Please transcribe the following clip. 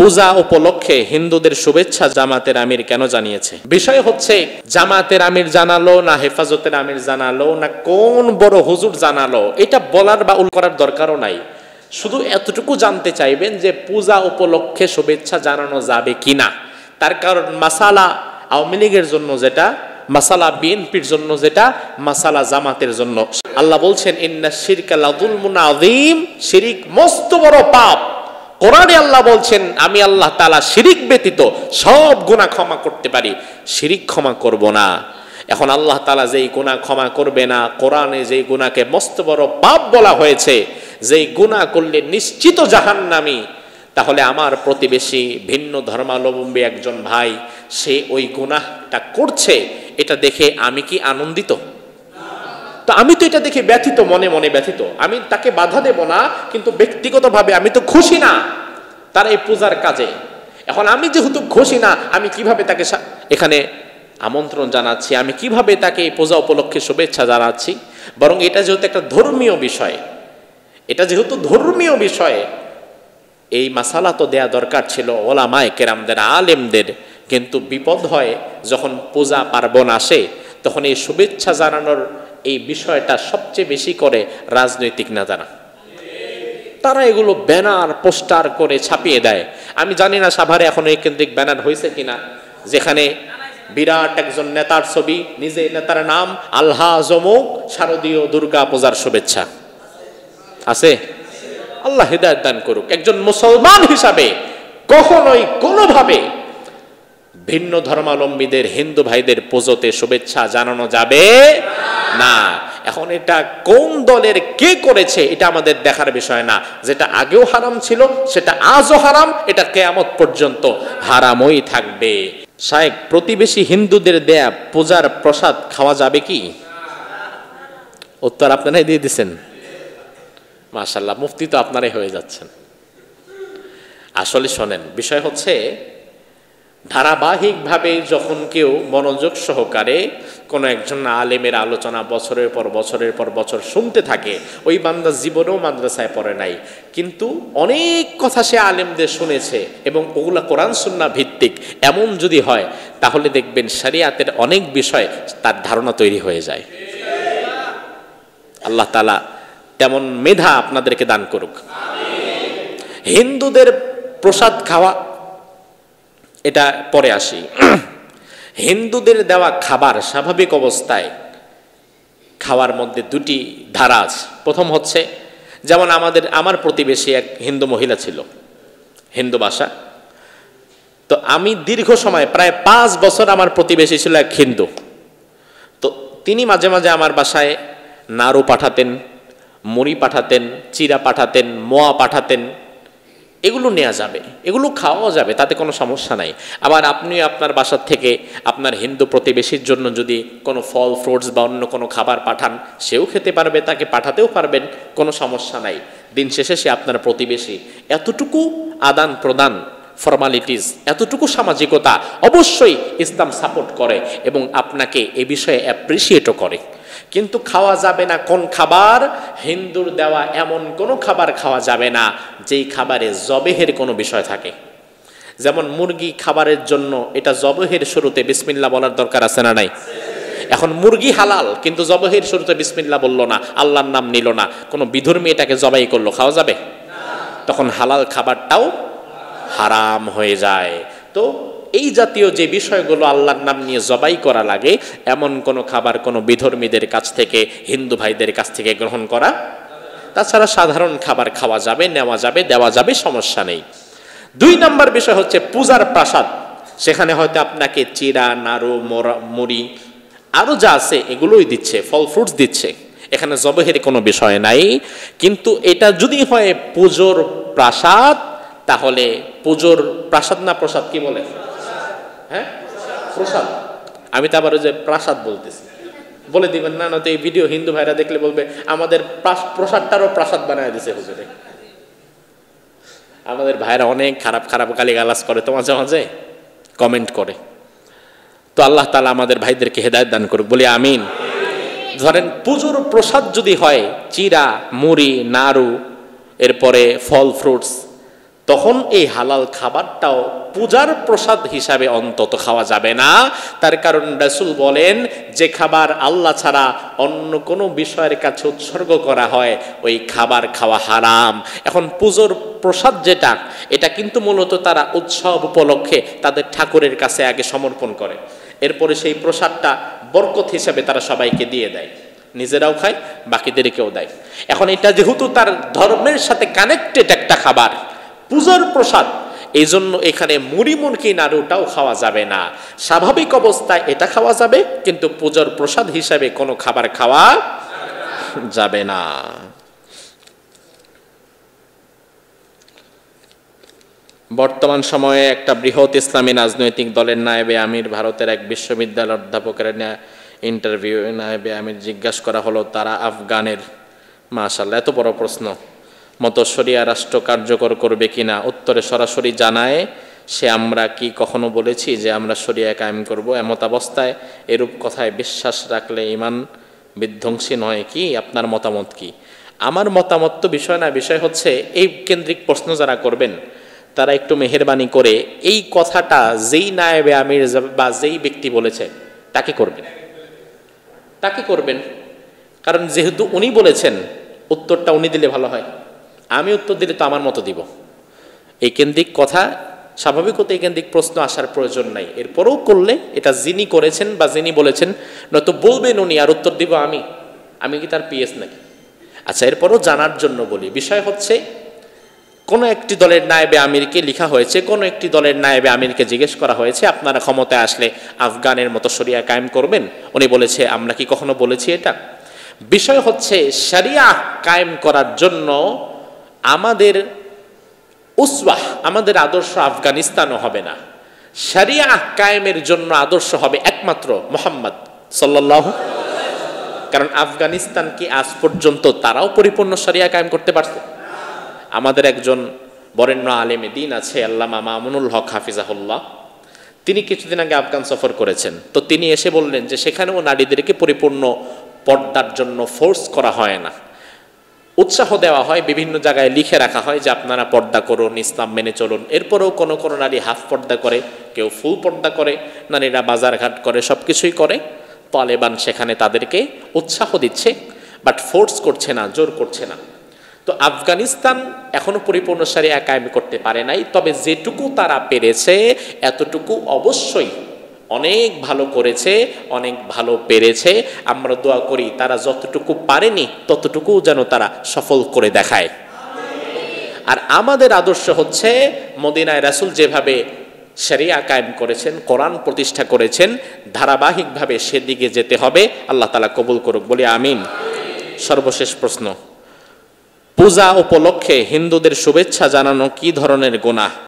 পূজা উপলক্ষে হিন্দুদের শুভেচ্ছা জামাতের আমির কেন জানিয়েছে? বিষয় হচ্ছে জামাতের আমির জানালো না হেফাজতের আমির জানালো না কোন বড় হুজুর জানালো, এটা বলার বা উল্লেখ করার দরকারও নাই। শুধু এতটুকু জানতে চাইবেন যে পূজা উপলক্ষে শুভেচ্ছা জানানো যাবে কিনা। তার কারণ মাসালা আওয়ামী লীগের জন্য যেটা, মাসালা বিএনপির জন্য যেটা, মাসালা জামাতের জন্য। আল্লাহ বলছেন ইন্না শিরকা লাযুলমুন আযীম, শিরিক মস্ত বড় পাপ। কোরআনে আল্লাহ বলছেন আমি আল্লাহ তাআলা শিরিক ব্যতীত সব গুনাহ ক্ষমা করতে পারি, শিরিক ক্ষমা করব না। এখন আল্লাহ তাআলা যেই গুনাহ ক্ষমা করবে না, কোরআনে যেই গুনাহকে মস্ত বড় পাপ বলা হয়েছে, যেই গুনাহ করলে নিশ্চিত জাহান্নামী, তাহলে আমার প্রতিবেশী ভিন্ন ধর্মাবলম্বী একজন ভাই সে ওই গুনাহটা করছে, এটা দেখে আমি কি আনন্দিত? তো আমি তো এটা দেখে ব্যথিত, মনে মনে ব্যথিত। আমি তাকে বাধা দেব না, কিন্তু ব্যক্তিগতভাবে আমি তো খুশি না তার এই পূজার কাজে। এখন আমি যেহেতু খুশি না, আমি কিভাবে তাকে এখানে আমন্ত্রণ জানাচ্ছি, আমি কিভাবে তাকে এই পূজা উপলক্ষে শুভেচ্ছা জানাচ্ছি? বরং এটা যেহেতু একটা ধর্মীয় বিষয়, এটা যেহেতু ধর্মীয় বিষয়, এই মাসালা তো দেয়া দরকার ছিল ওলামায়ে কেরামদের, আলেমদের। কিন্তু বিপদ হয় যখন পূজা পার্বণ আসে, তখন এই শুভেচ্ছা জানানোর এই বিষয়টা সবচেয়ে বেশি করে রাজনৈতিক নেতারা। তারা এগুলো ব্যানার পোস্টার করে ছাপিয়ে দেয়। আমি জানি না সাভারে এখন এই কেন্দ্রিক ব্যানার হয়েছে কিনা, যেখানে বিরাট একজন নেতার ছবি, নিজে নেতার নাম, আল্লাহ জমুক শারদীয় দুর্গা পূজার শুভেচ্ছা আছে। আল্লাহ হিদায়াত দান করুক। একজন মুসলমান হিসাবে কখনোই কোনোভাবে ভিন্ন ধর্মাবলম্বীদের, হিন্দু ভাইদের পুজোতে শুভেচ্ছা জানানো যাবে না। এখন এটা কোন দলের কে করেছে এটা আমাদের দেখার বিষয় না। যেটা আগেও হারাম ছিল সেটা আজও হারাম, এটা কিয়ামত পর্যন্ত হারামই থাকবে। শায়েখ, প্রতিবেশী হিন্দুদের দেয়া পূজার প্রসাদ খাওয়া যাবে কি? উত্তর আপনারাই দিয়ে দিচ্ছেন। মাশাআল্লাহ, মুফতি তো আপনারাই হয়ে যাচ্ছেন। আসলে শোনেন, বিষয় হচ্ছে ধারাবাহিকভাবে যখন কেউ মনোযোগ সহকারে কোনো একজন আলেমের আলোচনা বছরের পর বছর শুনতে থাকে, ওই বান্দা জীবনেও মাদ্রাসায় পড়ে নাই, কিন্তু অনেক কথা সে আলেমদের শুনেছে এবং ওগুলা কোরআন সুন্নাহ ভিত্তিক এমন যদি হয়, তাহলে দেখবেন শরিয়াতের অনেক বিষয় তার ধারণা তৈরি হয়ে যায়। আল্লাহ তাআলা তেমন মেধা আপনাদেরকে দান করুক। হিন্দুদের প্রসাদ খাওয়া, এটা পরে আসি। হিন্দুদের দেওয়া খাবার স্বাভাবিক অবস্থায় খাওয়ার মধ্যে দুটি ধারা আছে। প্রথম হচ্ছে, যেমন আমার প্রতিবেশী এক হিন্দু মহিলা ছিল, হিন্দু ভাষা। তো আমি দীর্ঘ সময় প্রায় 5 বছর আমার প্রতিবেশী ছিল এক হিন্দু। তো তিনি মাঝে মাঝে আমার বাসায় নাড়ু পাঠাতেন, মুড়ি পাঠাতেন, চিরা পাঠাতেন, মোয়া পাঠাতেন। এগুলো নেওয়া যাবে, এগুলো খাওয়াও যাবে, তাতে কোনো সমস্যা নাই। আবার আপনি আপনার বাসার থেকে আপনার হিন্দু প্রতিবেশীর জন্য যদি কোনো ফল ফ্রুটস বা অন্য কোনো খাবার পাঠান, সেও খেতে পারবে, তাকে পাঠাতেও পারবেন, কোনো সমস্যা নাই। দিন শেষে সে আপনার প্রতিবেশী। এতটুকু আদান প্রদান, ফর্মালিটিস, এতটুকু সামাজিকতা অবশ্যই ইসলাম সাপোর্ট করে এবং আপনাকে এ বিষয়ে অ্যাপ্রিসিয়েটও করে। কিন্তু খাওয়া যাবে না কোন খাবার? হিন্দুর দেওয়া এমন কোনো খাবার খাওয়া যাবে না যেই খাবারে জবেহের কোনো বিষয় থাকে। যেমন মুরগি খাবারের জন্য এটা জবেহের শুরুতে বিসমিল্লাহ বলার দরকার আছে না নাই? এখন মুরগি হালাল, কিন্তু জবেহের শুরুতে বিসমিল্লাহ বললো না, আল্লাহর নাম নিল না, কোনো বিধর্মী এটাকে জবাই করলো, খাওয়া যাবে? তখন হালাল খাবারটাও হারাম হয়ে যায়। তো এই জাতীয় যে বিষয়গুলো আল্লাহর নাম নিয়ে জবাই করা লাগে, এমন কোনো খাবার কোনো বিধর্মীদের কাছ থেকে, হিন্দু ভাইদের কাছ থেকে গ্রহণ করা। তাছাড়া সাধারণ খাবার খাওয়া যাবে, নেওয়া যাবে, দেওয়া যাবে, সমস্যা নেই। 2 নম্বর বিষয় হচ্ছে পূজার প্রাসাদ। সেখানে হয়তো আপনাকে চিরা, নাড়ু, মুড়ি আরও যা আছে এগুলোই দিচ্ছে, ফল ফ্রুটস দিচ্ছে, এখানে জবেহের কোনো বিষয় নাই। কিন্তু এটা যদি হয় পুজোর প্রাসাদ, তাহলে পুজোর প্রাসাদ না প্রসাদ কি বলে? হ্যাঁ, প্রসাদ। আমি তো আবার ওই যে প্রাসাদ বলতেছি, বলে দিবেন না, নয়তো এই ভিডিও হিন্দু ভাইরা দেখলে বলবে আমাদের প্রসাদটারও প্রাসাদ বানায় দিছে হুজুরে। আমাদের ভাইরা অনেক খারাপ খারাপ গালিগালাজ করে, তো মাঝে মাঝে কমেন্ট করে। তো আল্লাহ তাআলা আমাদের ভাইদেরকে হেদায়েত দান করুক, বলি আমিন। ধরেন পুজোর প্রসাদ যদি হয় চিরা, মুড়ি, নাড়ু, এরপরে ফল ফ্রুটস, তখন এই হালাল খাবারটাও পূজার প্রসাদ হিসাবে অন্তত খাওয়া যাবে না। তার কারণ রাসূল বলেন, যে খাবার আল্লাহ ছাড়া অন্য কোনো বিষয়ের কাছে উৎসর্গ করা হয় ওই খাবার খাওয়া হারাম। এখন পুজোর প্রসাদ যেটা, এটা কিন্তু মূলত তারা উৎসব উপলক্ষে তাদের ঠাকুরের কাছে আগে সমর্পণ করে, এরপরে সেই প্রসাদটা বরকত হিসাবে তারা সবাইকে দিয়ে দেয়, নিজেরাও খায় বাকিদেরকেও দেয়। এখন এটা যেহেতু তার ধর্মের সাথে কানেক্টেড একটা খাবার, পূজার প্রসাদ, এই জন্য এখানে মুড়ি মুরকি নাড়ুটাও খাওয়া যাবে না। স্বাভাবিক অবস্থায় এটা খাওয়া যাবে, কিন্তু পূজার প্রসাদ হিসাবে কোনো খাবার খাওয়া যাবে না। বর্তমান সময়ে একটা বৃহৎ ইসলামী রাজনৈতিক দলের নায়েবে আমির ভারতের এক বিশ্ববিদ্যালয়ের অধ্যাপকের ইন্টারভিউ, নায়েবে আমির জিজ্ঞাসা করা হলো তারা আফগানের, মাশাআল্লাহ এত বড় প্রশ্ন, মতো শরিয়া রাষ্ট্র কার্যকর করবে কিনা। উত্তরে সরাসরি জানায় সে, আমরা কি কখনো বলেছি যে আমরা শরিয়া কায়েম করব? এমত অবস্থায় এরূপ কথায় বিশ্বাস রাখলে ঈমান বিধ্বংসী নয় কি? আপনার মতামত কি? আমার মতামত তো বিষয় না, বিষয় হচ্ছে এই কেন্দ্রিক প্রশ্ন যারা করবেন তারা একটু মেহেরবানি করে এই কথাটা যেই নায়েবে আমির বা যেই ব্যক্তি বলেছে তাকে করবেন। কারণ যেহেতু উনি বলেছেন, উত্তরটা উনি দিলে ভালো হয়, আমি উত্তর দিলে তো আমার মতো দিব। এই কেন্দ্রিক কথা স্বাভাবিকত এই কেন্দ্রিক প্রশ্ন আসার প্রয়োজন নাই। এরপরেও করলে এটা যিনি করেছেন বা যিনি বলেছেন, নয়তো বলবেন উনি আর উত্তর দিব আমি কি তার পিএস নাকি? আচ্ছা, এরপরও জানার জন্য বলি, বিষয় হচ্ছে কোনো একটি দলের নায়েবে আমিরকে লিখা হয়েছে, কোনো একটি দলের নায়েবে আমিরকে জিজ্ঞেস করা হয়েছে আপনারা ক্ষমতায় আসলে আফগানের মতো শরিয়া কায়েম করবেন? উনি বলেছে, আমরা কি কখনো বলেছি এটা? বিষয় হচ্ছে শরিয়া কায়েম করার জন্য আমাদের উসওয়াহ, আমাদের আদর্শ আফগানিস্তানও হবে না। শরিয়া কায়েমের জন্য আদর্শ হবে একমাত্র মুহাম্মদ সাল্লাল্লাহু। কারণ আফগানিস্তান কি আজ পর্যন্ত তারাও পরিপূর্ণ শরিয়া কায়েম করতে পারছে? আমাদের একজন বরেণ্য আলেমে দিন আছে আল্লামা মামুনুল হক হাফিজাহুল্লাহ, তিনি কিছুদিন আগে আফগান সফর করেছেন। তো তিনি এসে বললেন যে সেখানেও নারীদেরকে পরিপূর্ণ পর্দার জন্য ফোর্স করা হয় না, উৎসাহ দেওয়া হয়, বিভিন্ন জায়গায় লিখে রাখা হয় যে আপনারা পর্দা করুন, ইসলাম মেনে চলুন। এরপরেও কোনো কোনো নারী হাফ পর্দা করে, কেউ ফুল পর্দা করে, নারীরা বাজারঘাট করে, সব কিছুই করে। তালেবান সেখানে তাদেরকে উৎসাহ দিচ্ছে, বাট ফোর্স করছে না, জোর করছে না। তো আফগানিস্তান এখনো পরিপূর্ণ শরিয়া কায়েম করতে পারে নাই, তবে যেটুকু তারা পেরেছে এতটুকু অবশ্যই অনেক ভালো করেছে, অনেক ভালো পেরেছে। আমরা দোয়া করি তারা যতটুকু পারেনি ততটুকু যেন তারা সফল করে দেখায়। আর আমাদের আদর্শ হচ্ছে মদিনায় রাসূল যেভাবে শরিয়া কায়েম করেছেন, কোরআন প্রতিষ্ঠা করেছেন, ধারাবাহিকভাবে সেদিকে যেতে হবে। আল্লাহ তাআলা কবুল করুক, বলি আমিন। সর্বশেষ প্রশ্ন, পূজা উপলক্ষে হিন্দুদের শুভেচ্ছা জানানো কি ধরনের গুনাহ?